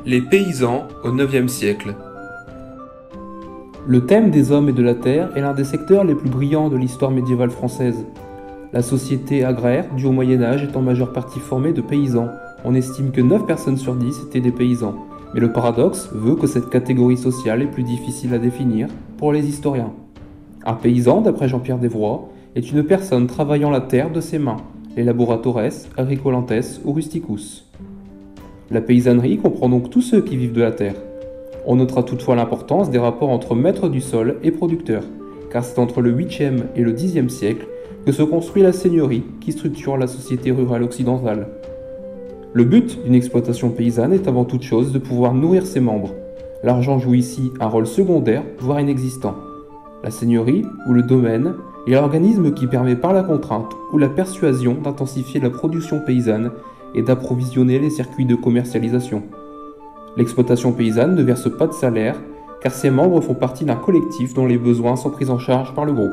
Les paysans au IXe siècle. Le thème des hommes et de la terre est l'un des secteurs les plus brillants de l'histoire médiévale française. La société agraire du Haut Moyen-Âge est en majeure partie formée de paysans. On estime que 9 personnes sur 10 étaient des paysans. Mais le paradoxe veut que cette catégorie sociale est plus difficile à définir pour les historiens. Un paysan, d'après Jean-Pierre Devroy, est une personne travaillant la terre de ses mains, les laboratores, agricolantes ou rusticus. La paysannerie comprend donc tous ceux qui vivent de la terre. On notera toutefois l'importance des rapports entre maîtres du sol et producteurs, car c'est entre le 8e et le 10e siècle que se construit la seigneurie qui structure la société rurale occidentale. Le but d'une exploitation paysanne est avant toute chose de pouvoir nourrir ses membres. L'argent joue ici un rôle secondaire, voire inexistant. La seigneurie, ou le domaine, est l'organisme qui permet par la contrainte ou la persuasion d'intensifier la production paysanne et d'approvisionner les circuits de commercialisation. L'exploitation paysanne ne verse pas de salaire, car ses membres font partie d'un collectif dont les besoins sont pris en charge par le groupe.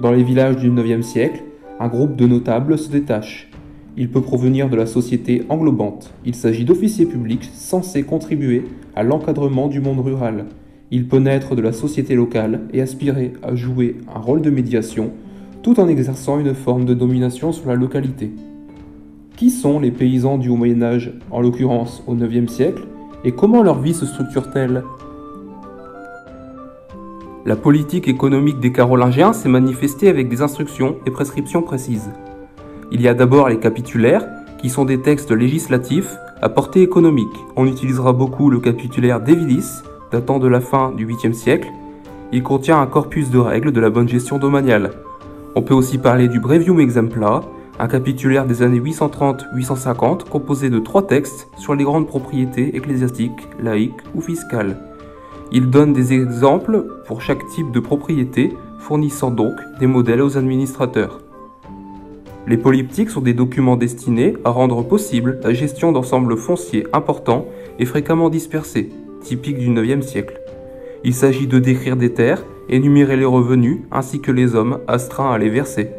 Dans les villages du IXe siècle, un groupe de notables se détache. Il peut provenir de la société englobante. Il s'agit d'officiers publics censés contribuer à l'encadrement du monde rural. Il peut naître de la société locale et aspirer à jouer un rôle de médiation, tout en exerçant une forme de domination sur la localité. Qui sont les paysans du Haut Moyen-Âge, en l'occurrence au IXe siècle, et comment leur vie se structure-t-elle ? La politique économique des Carolingiens s'est manifestée avec des instructions et prescriptions précises. Il y a d'abord les capitulaires, qui sont des textes législatifs à portée économique. On utilisera beaucoup le capitulaire d'Evilis, datant de la fin du 8e siècle. Il contient un corpus de règles de la bonne gestion domaniale. On peut aussi parler du Brevium Exempla, un capitulaire des années 830-850 composé de 3 textes sur les grandes propriétés ecclésiastiques, laïques ou fiscales. Il donne des exemples pour chaque type de propriété, fournissant donc des modèles aux administrateurs. Les polyptyques sont des documents destinés à rendre possible la gestion d'ensembles fonciers importants et fréquemment dispersés, typiques du IXe siècle. Il s'agit de décrire des terres, énumérer les revenus ainsi que les hommes astreints à les verser.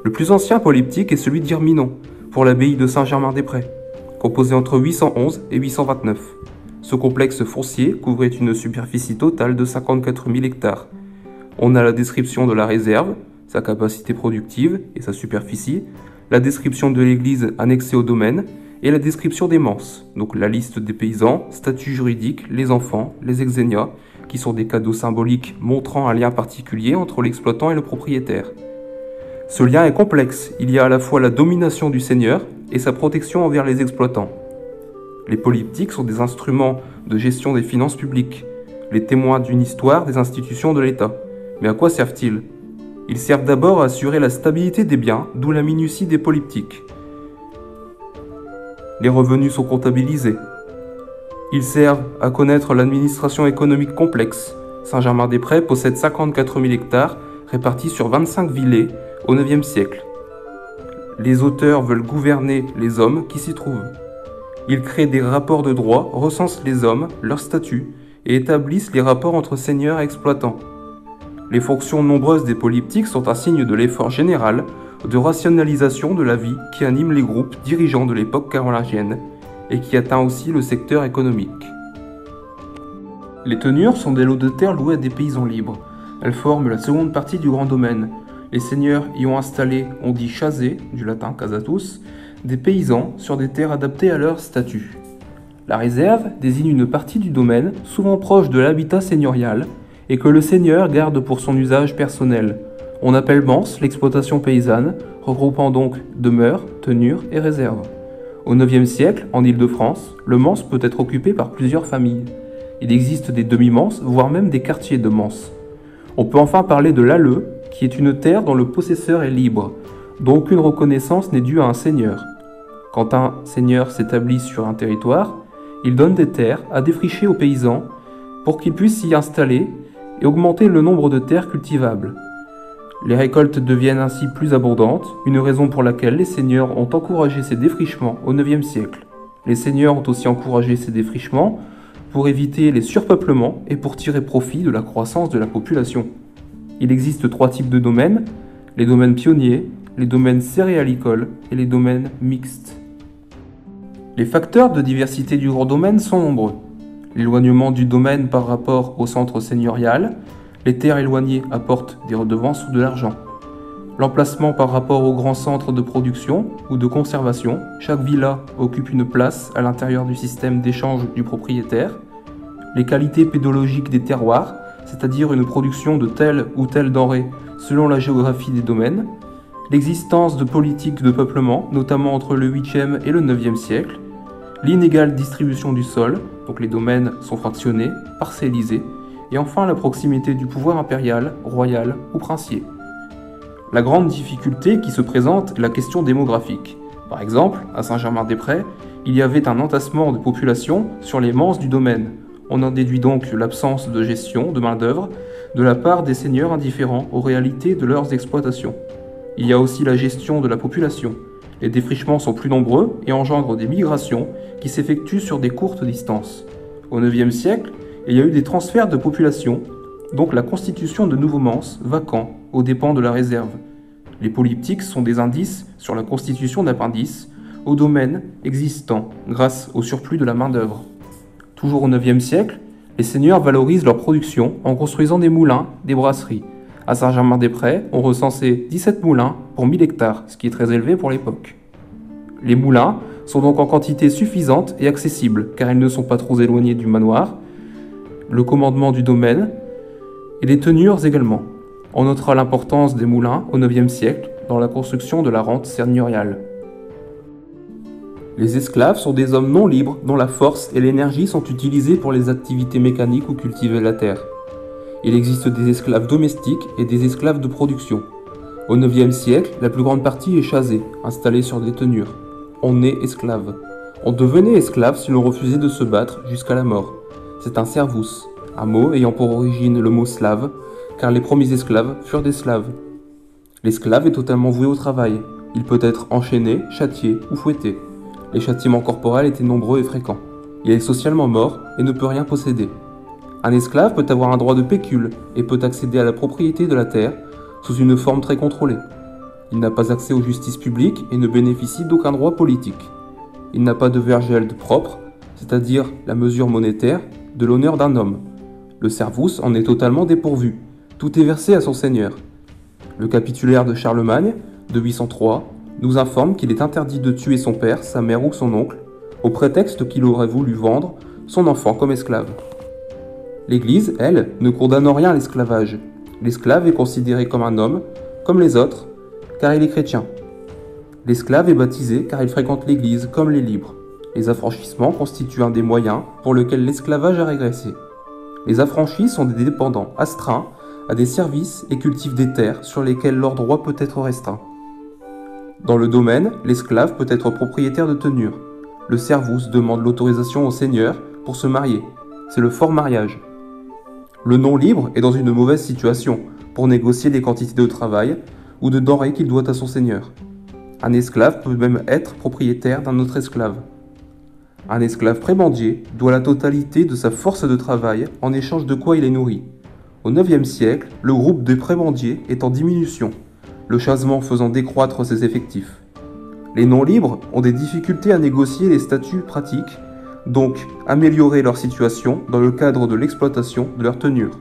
Le plus ancien polyptyque est celui d'Irminon, pour l'abbaye de Saint-Germain-des-Prés, composé entre 811 et 829. Ce complexe foncier couvrait une superficie totale de 54 000 hectares. On a la description de la réserve, sa capacité productive et sa superficie, la description de l'église annexée au domaine, et la description des menses, donc la liste des paysans, statuts juridiques, les enfants, les exénias, qui sont des cadeaux symboliques montrant un lien particulier entre l'exploitant et le propriétaire. Ce lien est complexe, il y a à la fois la domination du seigneur et sa protection envers les exploitants. Les polyptyques sont des instruments de gestion des finances publiques, les témoins d'une histoire des institutions de l'État. Mais à quoi servent-ils ? Ils servent d'abord à assurer la stabilité des biens, d'où la minutie des polyptyques. Les revenus sont comptabilisés. Ils servent à connaître l'administration économique complexe. Saint-Germain-des-Prés possède 54 000 hectares répartis sur 25 villets au IXe siècle. Les auteurs veulent gouverner les hommes qui s'y trouvent. Ils créent des rapports de droit, recensent les hommes, leurs statuts et établissent les rapports entre seigneurs et exploitants. Les fonctions nombreuses des polyptyques sont un signe de l'effort général de rationalisation de la vie qui anime les groupes dirigeants de l'époque carolingienne et qui atteint aussi le secteur économique. Les tenures sont des lots de terre loués à des paysans libres. Elles forment la seconde partie du grand domaine. Les seigneurs y ont installé, on dit chasé, du latin casatus, des paysans sur des terres adaptées à leur statut. La réserve désigne une partie du domaine, souvent proche de l'habitat seigneurial, et que le seigneur garde pour son usage personnel. On appelle mense l'exploitation paysanne, regroupant donc demeure, tenure et réserve. Au IXe siècle, en Île-de-France, le mense peut être occupé par plusieurs familles. Il existe des demi-menses, voire même des quartiers de mense. On peut enfin parler de l'alleu, qui est une terre dont le possesseur est libre, dont aucune reconnaissance n'est due à un seigneur. Quand un seigneur s'établit sur un territoire, il donne des terres à défricher aux paysans pour qu'ils puissent s'y installer et augmenter le nombre de terres cultivables. Les récoltes deviennent ainsi plus abondantes, une raison pour laquelle les seigneurs ont encouragé ces défrichements au IXe siècle. Les seigneurs ont aussi encouragé ces défrichements pour éviter les surpeuplements et pour tirer profit de la croissance de la population. Il existe 3 types de domaines, les domaines pionniers, les domaines céréalicoles et les domaines mixtes. Les facteurs de diversité du gros domaine sont nombreux. L'éloignement du domaine par rapport au centre seigneurial, les terres éloignées apportent des redevances ou de l'argent. L'emplacement par rapport au grand centre de production ou de conservation, chaque villa occupe une place à l'intérieur du système d'échange du propriétaire. Les qualités pédologiques des terroirs, c'est-à-dire une production de telle ou telle denrée selon la géographie des domaines. L'existence de politiques de peuplement, notamment entre le 8e et le 9e siècle. L'inégale distribution du sol, donc les domaines sont fractionnés, parcellisés. Et enfin la proximité du pouvoir impérial, royal ou princier. La grande difficulté qui se présente est la question démographique. Par exemple, à Saint-Germain-des-Prés, il y avait un entassement de population sur les manses du domaine. On en déduit donc l'absence de gestion de main-d'œuvre de la part des seigneurs indifférents aux réalités de leurs exploitations. Il y a aussi la gestion de la population. Les défrichements sont plus nombreux et engendrent des migrations qui s'effectuent sur des courtes distances. Au IXe siècle, il y a eu des transferts de population, donc la constitution de nouveaux manses vacants aux dépens de la réserve. Les polyptyques sont des indices sur la constitution d'appendices aux domaines existants grâce au surplus de la main-d'œuvre. Toujours au IXe siècle, les seigneurs valorisent leur production en construisant des moulins, des brasseries. À Saint-Germain-des-Prés, on recensait 17 moulins pour 1000 hectares, ce qui est très élevé pour l'époque. Les moulins sont donc en quantité suffisante et accessible, car ils ne sont pas trop éloignés du manoir, le commandement du domaine, et les tenures également. On notera l'importance des moulins au IXe siècle dans la construction de la rente seigneuriale. Les esclaves sont des hommes non libres dont la force et l'énergie sont utilisées pour les activités mécaniques ou cultiver la terre. Il existe des esclaves domestiques et des esclaves de production. Au IXe siècle, la plus grande partie est chasée, installée sur des tenures. On est esclave. On devenait esclave si l'on refusait de se battre jusqu'à la mort. C'est un servus, un mot ayant pour origine le mot slave, car les premiers esclaves furent des slaves. L'esclave est totalement voué au travail. Il peut être enchaîné, châtié ou fouetté. Les châtiments corporels étaient nombreux et fréquents. Il est socialement mort et ne peut rien posséder. Un esclave peut avoir un droit de pécule et peut accéder à la propriété de la terre sous une forme très contrôlée. Il n'a pas accès aux justices publiques et ne bénéficie d'aucun droit politique. Il n'a pas de vergelde propre, c'est-à-dire la mesure monétaire de l'honneur d'un homme. Le servus en est totalement dépourvu. Tout est versé à son seigneur. Le capitulaire de Charlemagne, de 803, nous informe qu'il est interdit de tuer son père, sa mère ou son oncle, au prétexte qu'il aurait voulu vendre son enfant comme esclave. L'Église, elle, ne condamne en rien l'esclavage. L'esclave est considéré comme un homme, comme les autres, car il est chrétien. L'esclave est baptisé car il fréquente l'Église comme les libres. Les affranchissements constituent un des moyens pour lesquels l'esclavage a régressé. Les affranchis sont des dépendants astreints à des services et cultivent des terres sur lesquelles leur droit peut être restreint. Dans le domaine, l'esclave peut être propriétaire de tenures. Le servus demande l'autorisation au seigneur pour se marier. C'est le fort mariage. Le non-libre est dans une mauvaise situation pour négocier des quantités de travail ou de denrées qu'il doit à son seigneur. Un esclave peut même être propriétaire d'un autre esclave. Un esclave prébendier doit la totalité de sa force de travail en échange de quoi il est nourri. Au IXe siècle, le groupe des prébendiers est en diminution, le chasement faisant décroître ses effectifs. Les non-libres ont des difficultés à négocier les statuts pratiques, donc améliorer leur situation dans le cadre de l'exploitation de leur tenure.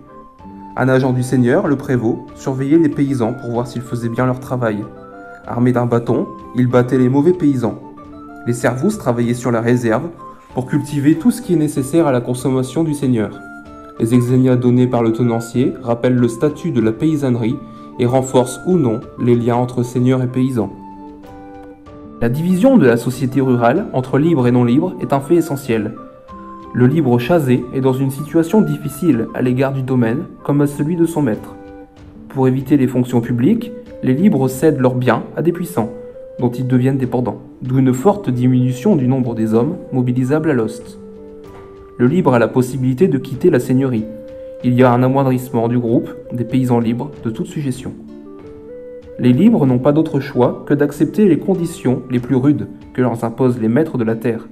Un agent du seigneur, le prévôt, surveillait les paysans pour voir s'ils faisaient bien leur travail. Armé d'un bâton, il battait les mauvais paysans. Les servus travaillaient sur la réserve pour cultiver tout ce qui est nécessaire à la consommation du seigneur. Les exénias donnés par le tenancier rappellent le statut de la paysannerie et renforcent ou non les liens entre seigneurs et paysans. La division de la société rurale entre libre et non libre est un fait essentiel. Le libre chasé est dans une situation difficile à l'égard du domaine comme à celui de son maître. Pour éviter les fonctions publiques, les libres cèdent leurs biens à des puissants, dont ils deviennent dépendants, d'où une forte diminution du nombre des hommes mobilisables à l'ost. Le libre a la possibilité de quitter la seigneurie. Il y a un amoindrissement du groupe des paysans libres de toute sujétion. Les libres n'ont pas d'autre choix que d'accepter les conditions les plus rudes que leur imposent les maîtres de la terre.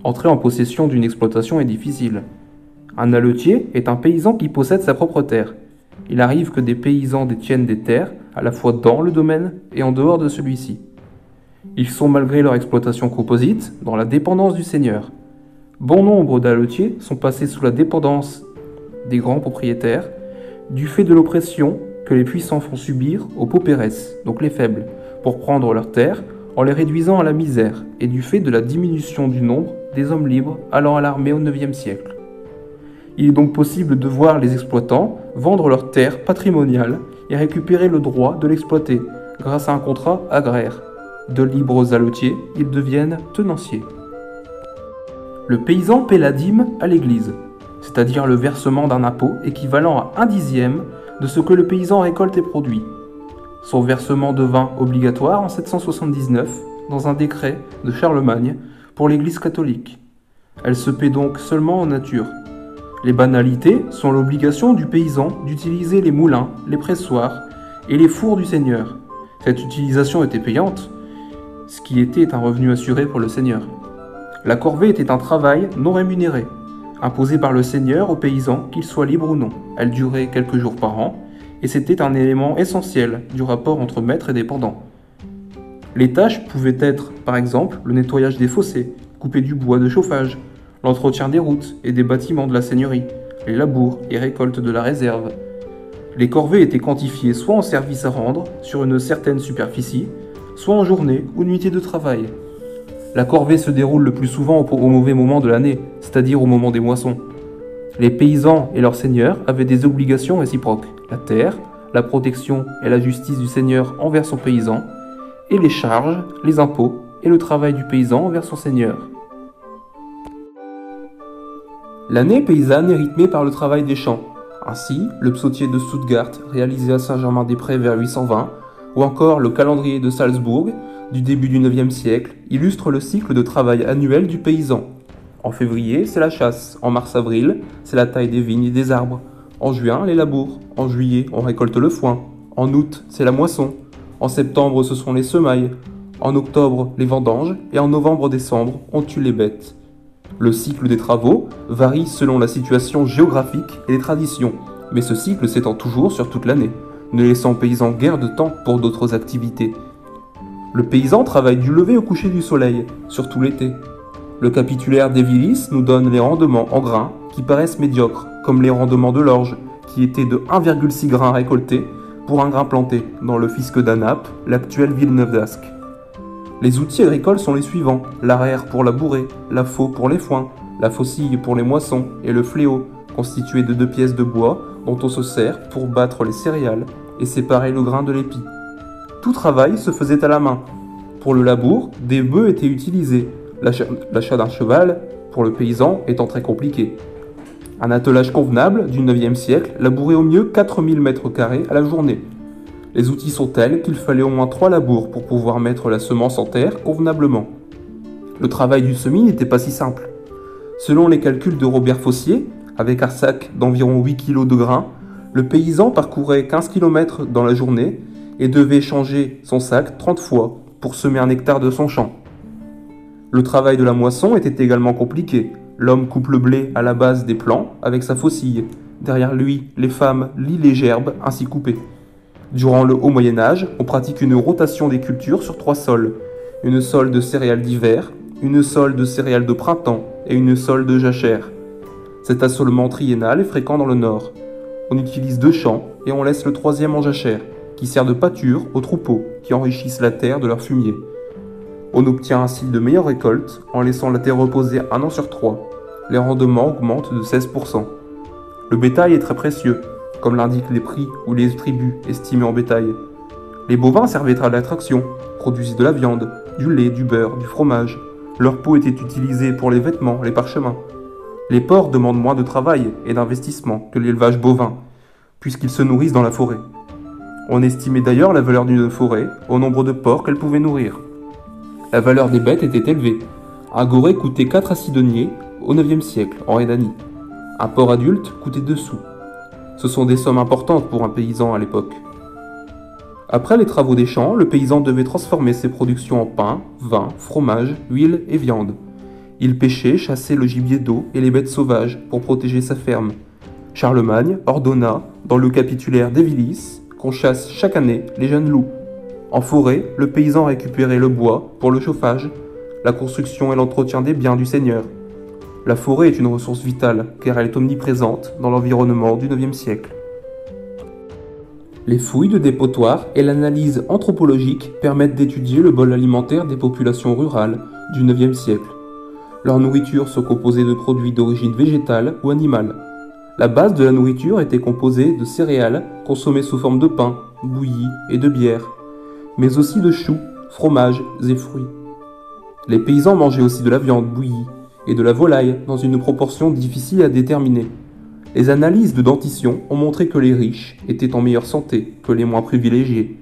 Entrer en possession d'une exploitation est difficile. Un haletier est un paysan qui possède sa propre terre. Il arrive que des paysans détiennent des terres, à la fois dans le domaine et en dehors de celui-ci. Ils sont, malgré leur exploitation composite, dans la dépendance du seigneur. Bon nombre d'haletiers sont passés sous la dépendance des grands propriétaires, du fait de l'oppression que les puissants font subir aux paupéres, donc les faibles, pour prendre leurs terres en les réduisant à la misère, et du fait de la diminution du nombre des hommes libres allant à l'armée au IXe siècle. Il est donc possible de voir les exploitants vendre leurs terres patrimoniales et récupérer le droit de l'exploiter grâce à un contrat agraire. De libres haletiers, ils deviennent tenanciers. Le paysan paie la dîme à l'église, c'est-à-dire le versement d'un impôt équivalent à 1/10 de ce que le paysan récolte et produit. Son versement devint obligatoire en 779 dans un décret de Charlemagne pour l'Église catholique. Elle se paie donc seulement en nature. Les banalités sont l'obligation du paysan d'utiliser les moulins, les pressoirs et les fours du seigneur. Cette utilisation était payante, ce qui était un revenu assuré pour le seigneur. La corvée était un travail non rémunéré, imposé par le seigneur aux paysans, qu'ils soient libres ou non. Elle durait quelques jours par an, et c'était un élément essentiel du rapport entre maître et dépendant. Les tâches pouvaient être, par exemple, le nettoyage des fossés, couper du bois de chauffage, l'entretien des routes et des bâtiments de la seigneurie, les labours et récoltes de la réserve. Les corvées étaient quantifiées soit en service à rendre sur une certaine superficie, soit en journée ou nuitée de travail. La corvée se déroule le plus souvent au mauvais moment de l'année, c'est-à-dire au moment des moissons. Les paysans et leurs seigneurs avaient des obligations réciproques, la terre, la protection et la justice du seigneur envers son paysan, et les charges, les impôts et le travail du paysan envers son seigneur. L'année paysanne est rythmée par le travail des champs. Ainsi, le psautier de Stuttgart, réalisé à Saint-Germain-des-Prés vers 820, ou encore le calendrier de Salzbourg, du début du IXe siècle, illustre le cycle de travail annuel du paysan. En février, c'est la chasse. En mars-avril, c'est la taille des vignes et des arbres. En juin, les labours. En juillet, on récolte le foin. En août, c'est la moisson. En septembre, ce sont les semailles. En octobre, les vendanges. Et en novembre-décembre, on tue les bêtes. Le cycle des travaux varie selon la situation géographique et les traditions, mais ce cycle s'étend toujours sur toute l'année, ne laissant aux paysans guère de temps pour d'autres activités. Le paysan travaille du lever au coucher du soleil, surtout l'été. Le capitulaire d'Evilis nous donne les rendements en grains qui paraissent médiocres, comme les rendements de l'orge, qui étaient de 1,6 grain récolté pour un grain planté, dans le fisc d'Anap, l'actuelle Villeneuve d'Ascq. Les outils agricoles sont les suivants: l'arère pour labourer, la faux pour les foins, la faucille pour les moissons et le fléau, constitué de 2 pièces de bois dont on se sert pour battre les céréales et séparer le grain de l'épi. Tout travail se faisait à la main. Pour le labour, des bœufs étaient utilisés, l'achat d'un cheval, pour le paysan, étant très compliqué. Un attelage convenable du IXe siècle labourait au mieux 4000 m² à la journée. Les outils sont tels qu'il fallait au moins 3 labours pour pouvoir mettre la semence en terre convenablement. Le travail du semis n'était pas si simple. Selon les calculs de Robert Fossier, avec un sac d'environ 8 kg de grains, le paysan parcourait 15 km dans la journée et devait changer son sac 30 fois pour semer 1 hectare de son champ. Le travail de la moisson était également compliqué. L'homme coupe le blé à la base des plants avec sa faucille. Derrière lui, les femmes lient les gerbes ainsi coupées. Durant le Haut Moyen-Âge, on pratique une rotation des cultures sur 3 sols. Une sole de céréales d'hiver, une sole de céréales de printemps et une sole de jachère. Cet assolement triennal est fréquent dans le nord. On utilise 2 champs et on laisse le 3e en jachère, qui sert de pâture aux troupeaux qui enrichissent la terre de leur fumier. On obtient ainsi de meilleures récoltes en laissant la terre reposer 1 an sur 3. Les rendements augmentent de 16%. Le bétail est très précieux, comme l'indiquent les prix ou les tribus estimés en bétail. Les bovins servaient à l'attraction, produisaient de la viande, du lait, du beurre, du fromage. Leur peau était utilisée pour les vêtements, les parchemins. Les porcs demandent moins de travail et d'investissement que l'élevage bovin, puisqu'ils se nourrissent dans la forêt. On estimait d'ailleurs la valeur d'une forêt au nombre de porcs qu'elle pouvait nourrir. La valeur des bêtes était élevée. Un goret coûtait 4 à 6 deniers au IXe siècle, en Rhénanie. Un porc adulte coûtait 2 sous. Ce sont des sommes importantes pour un paysan à l'époque. Après les travaux des champs, le paysan devait transformer ses productions en pain, vin, fromage, huile et viande. Il pêchait, chassait le gibier d'eau et les bêtes sauvages pour protéger sa ferme. Charlemagne ordonna, dans le capitulaire d'Evilis, qu'on chasse chaque année les jeunes loups. En forêt, le paysan récupérait le bois pour le chauffage, la construction et l'entretien des biens du seigneur. La forêt est une ressource vitale car elle est omniprésente dans l'environnement du IXe siècle. Les fouilles de dépotoirs et l'analyse anthropologique permettent d'étudier le bol alimentaire des populations rurales du IXe siècle. Leur nourriture se composait de produits d'origine végétale ou animale. La base de la nourriture était composée de céréales consommées sous forme de pain, bouilli et de bière, mais aussi de choux, fromages et fruits. Les paysans mangeaient aussi de la viande bouillie et de la volaille dans une proportion difficile à déterminer. Les analyses de dentition ont montré que les riches étaient en meilleure santé que les moins privilégiés.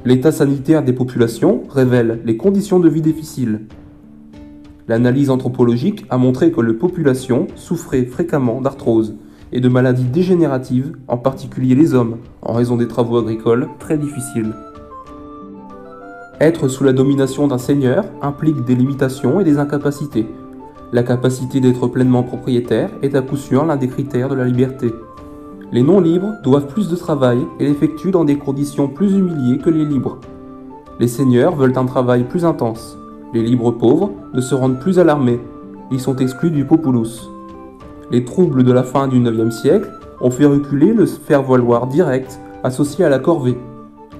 L'état sanitaire des populations révèle les conditions de vie difficiles. L'analyse anthropologique a montré que les populations souffraient fréquemment d'arthrose et de maladies dégénératives, en particulier les hommes, en raison des travaux agricoles très difficiles. Être sous la domination d'un seigneur implique des limitations et des incapacités. La capacité d'être pleinement propriétaire est à coup sûr l'un des critères de la liberté. Les non-libres doivent plus de travail et l'effectuent dans des conditions plus humiliées que les libres. Les seigneurs veulent un travail plus intense. Les libres pauvres ne se rendent plus à l'armée. Ils sont exclus du populus. Les troubles de la fin du IXe siècle ont fait reculer le faire-valoir direct associé à la corvée.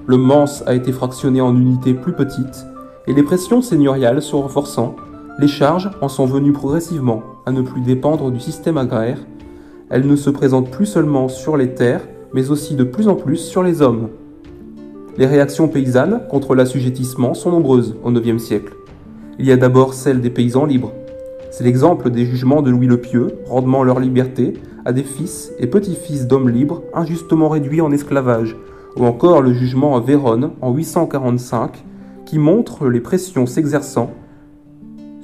Le manse a été fractionné en unités plus petites et les pressions seigneuriales se renforçant, les charges en sont venues progressivement à ne plus dépendre du système agraire. Elles ne se présentent plus seulement sur les terres, mais aussi de plus en plus sur les hommes. Les réactions paysannes contre l'assujettissement sont nombreuses au IXe siècle. Il y a d'abord celle des paysans libres. C'est l'exemple des jugements de Louis le Pieux, rendant leur liberté à des fils et petits-fils d'hommes libres injustement réduits en esclavage, ou encore le jugement à Vérone en 845, qui montre les pressions s'exerçant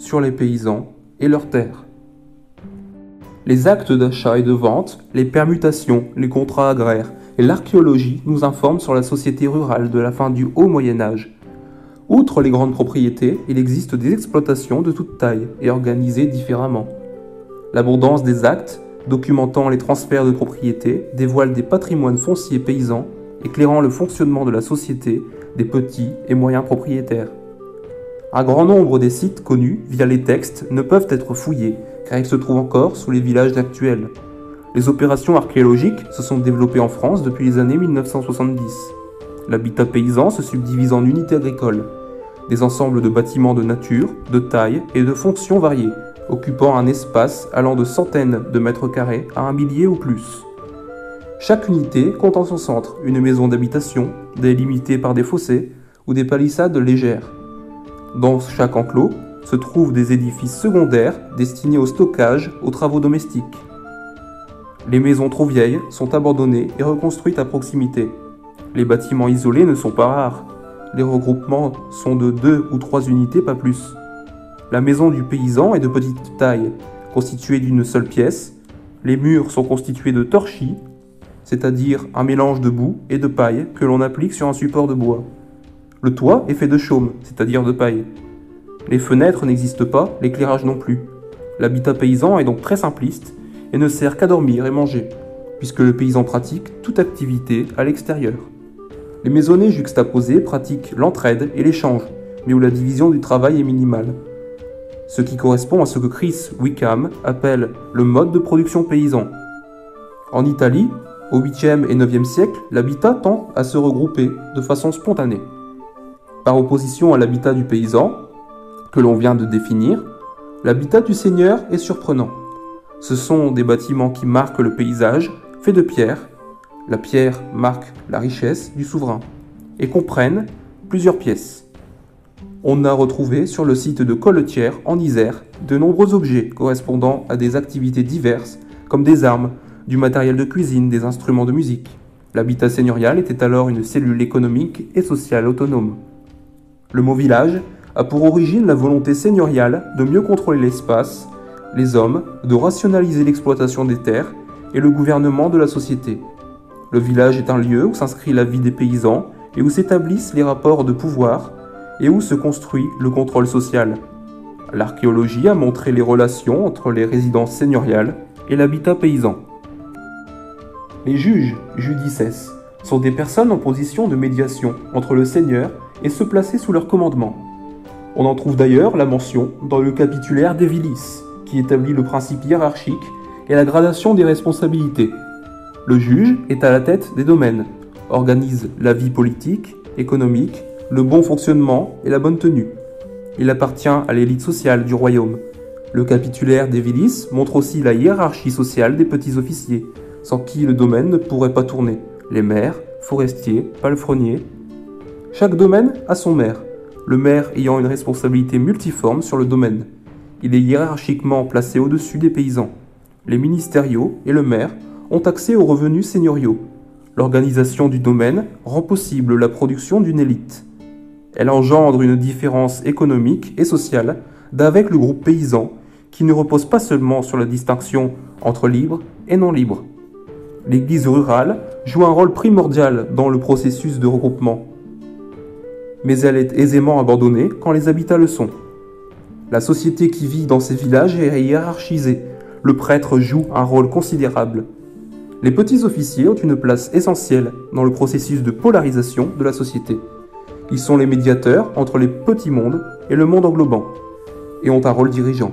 sur les paysans et leurs terres. Les actes d'achat et de vente, les permutations, les contrats agraires et l'archéologie nous informent sur la société rurale de la fin du Haut Moyen-Âge. Outre les grandes propriétés, il existe des exploitations de toute taille et organisées différemment. L'abondance des actes, documentant les transferts de propriété, dévoile des patrimoines fonciers paysans, éclairant le fonctionnement de la société des petits et moyens propriétaires. Un grand nombre des sites connus via les textes ne peuvent être fouillés, car ils se trouvent encore sous les villages actuels. Les opérations archéologiques se sont développées en France depuis les années 1970. L'habitat paysan se subdivise en unités agricoles, des ensembles de bâtiments de nature, de taille et de fonctions variées, occupant un espace allant de centaines de mètres carrés à un millier ou plus. Chaque unité compte en son centre une maison d'habitation, délimitée par des fossés ou des palissades légères. Dans chaque enclos se trouvent des édifices secondaires destinés au stockage, aux travaux domestiques. Les maisons trop vieilles sont abandonnées et reconstruites à proximité. Les bâtiments isolés ne sont pas rares. Les regroupements sont de 2 ou 3 unités, pas plus. La maison du paysan est de petite taille, constituée d'une seule pièce. Les murs sont constitués de torchis, c'est-à-dire un mélange de boue et de paille que l'on applique sur un support de bois. Le toit est fait de chaume, c'est-à-dire de paille. Les fenêtres n'existent pas, l'éclairage non plus. L'habitat paysan est donc très simpliste et ne sert qu'à dormir et manger, puisque le paysan pratique toute activité à l'extérieur. Les maisonnées juxtaposées pratiquent l'entraide et l'échange, mais où la division du travail est minimale. Ce qui correspond à ce que Chris Wickham appelle le mode de production paysan. En Italie, au 8e et 9e siècle, l'habitat tend à se regrouper de façon spontanée. Par opposition à l'habitat du paysan, que l'on vient de définir, l'habitat du seigneur est surprenant. Ce sont des bâtiments qui marquent le paysage, faits de pierre. La pierre marque la richesse du souverain et comprennent plusieurs pièces. On a retrouvé sur le site de Colletière, en Isère, de nombreux objets correspondant à des activités diverses, comme des armes, du matériel de cuisine, des instruments de musique. L'habitat seigneurial était alors une cellule économique et sociale autonome. Le mot village a pour origine la volonté seigneuriale de mieux contrôler l'espace, les hommes, de rationaliser l'exploitation des terres et le gouvernement de la société. Le village est un lieu où s'inscrit la vie des paysans et où s'établissent les rapports de pouvoir et où se construit le contrôle social. L'archéologie a montré les relations entre les résidences seigneuriales et l'habitat paysan. Les juges, judices, sont des personnes en position de médiation entre le seigneur et ceux placés sous leur commandement. On en trouve d'ailleurs la mention dans le capitulaire d'Evilis, qui établit le principe hiérarchique et la gradation des responsabilités. Le juge est à la tête des domaines, organise la vie politique, économique, le bon fonctionnement et la bonne tenue. Il appartient à l'élite sociale du royaume. Le capitulaire d'Evilis montre aussi la hiérarchie sociale des petits officiers, sans qui le domaine ne pourrait pas tourner. Les maires, forestiers, palefreniers. Chaque domaine a son maire, le maire ayant une responsabilité multiforme sur le domaine. Il est hiérarchiquement placé au-dessus des paysans. Les ministériaux et le maire ont accès aux revenus seigneuriaux. L'organisation du domaine rend possible la production d'une élite. Elle engendre une différence économique et sociale d'avec le groupe paysan qui ne repose pas seulement sur la distinction entre libre et non libre. L'église rurale joue un rôle primordial dans le processus de regroupement. Mais elle est aisément abandonnée quand les habitats le sont. La société qui vit dans ces villages est hiérarchisée. Le prêtre joue un rôle considérable. Les petits officiers ont une place essentielle dans le processus de polarisation de la société. Ils sont les médiateurs entre les petits mondes et le monde englobant, et ont un rôle dirigeant.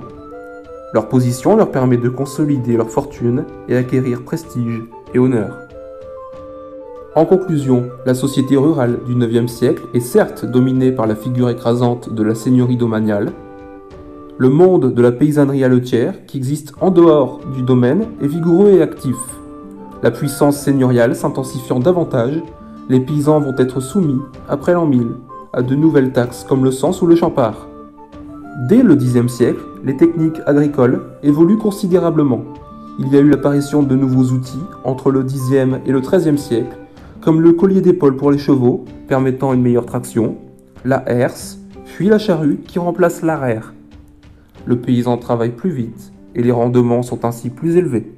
Leur position leur permet de consolider leur fortune et acquérir prestige et honneur. En conclusion, la société rurale du IXe siècle est certes dominée par la figure écrasante de la seigneurie domaniale. Le monde de la paysannerie haletière, qui existe en dehors du domaine, est vigoureux et actif. La puissance seigneuriale s'intensifiant davantage, les paysans vont être soumis, après l'an 1000, à de nouvelles taxes comme le cens ou le champard. Dès le Xe siècle, les techniques agricoles évoluent considérablement. Il y a eu l'apparition de nouveaux outils entre le Xe et le XIIIe siècle, comme le collier d'épaule pour les chevaux, permettant une meilleure traction, la herse, puis la charrue qui remplace l'arère. Le paysan travaille plus vite et les rendements sont ainsi plus élevés.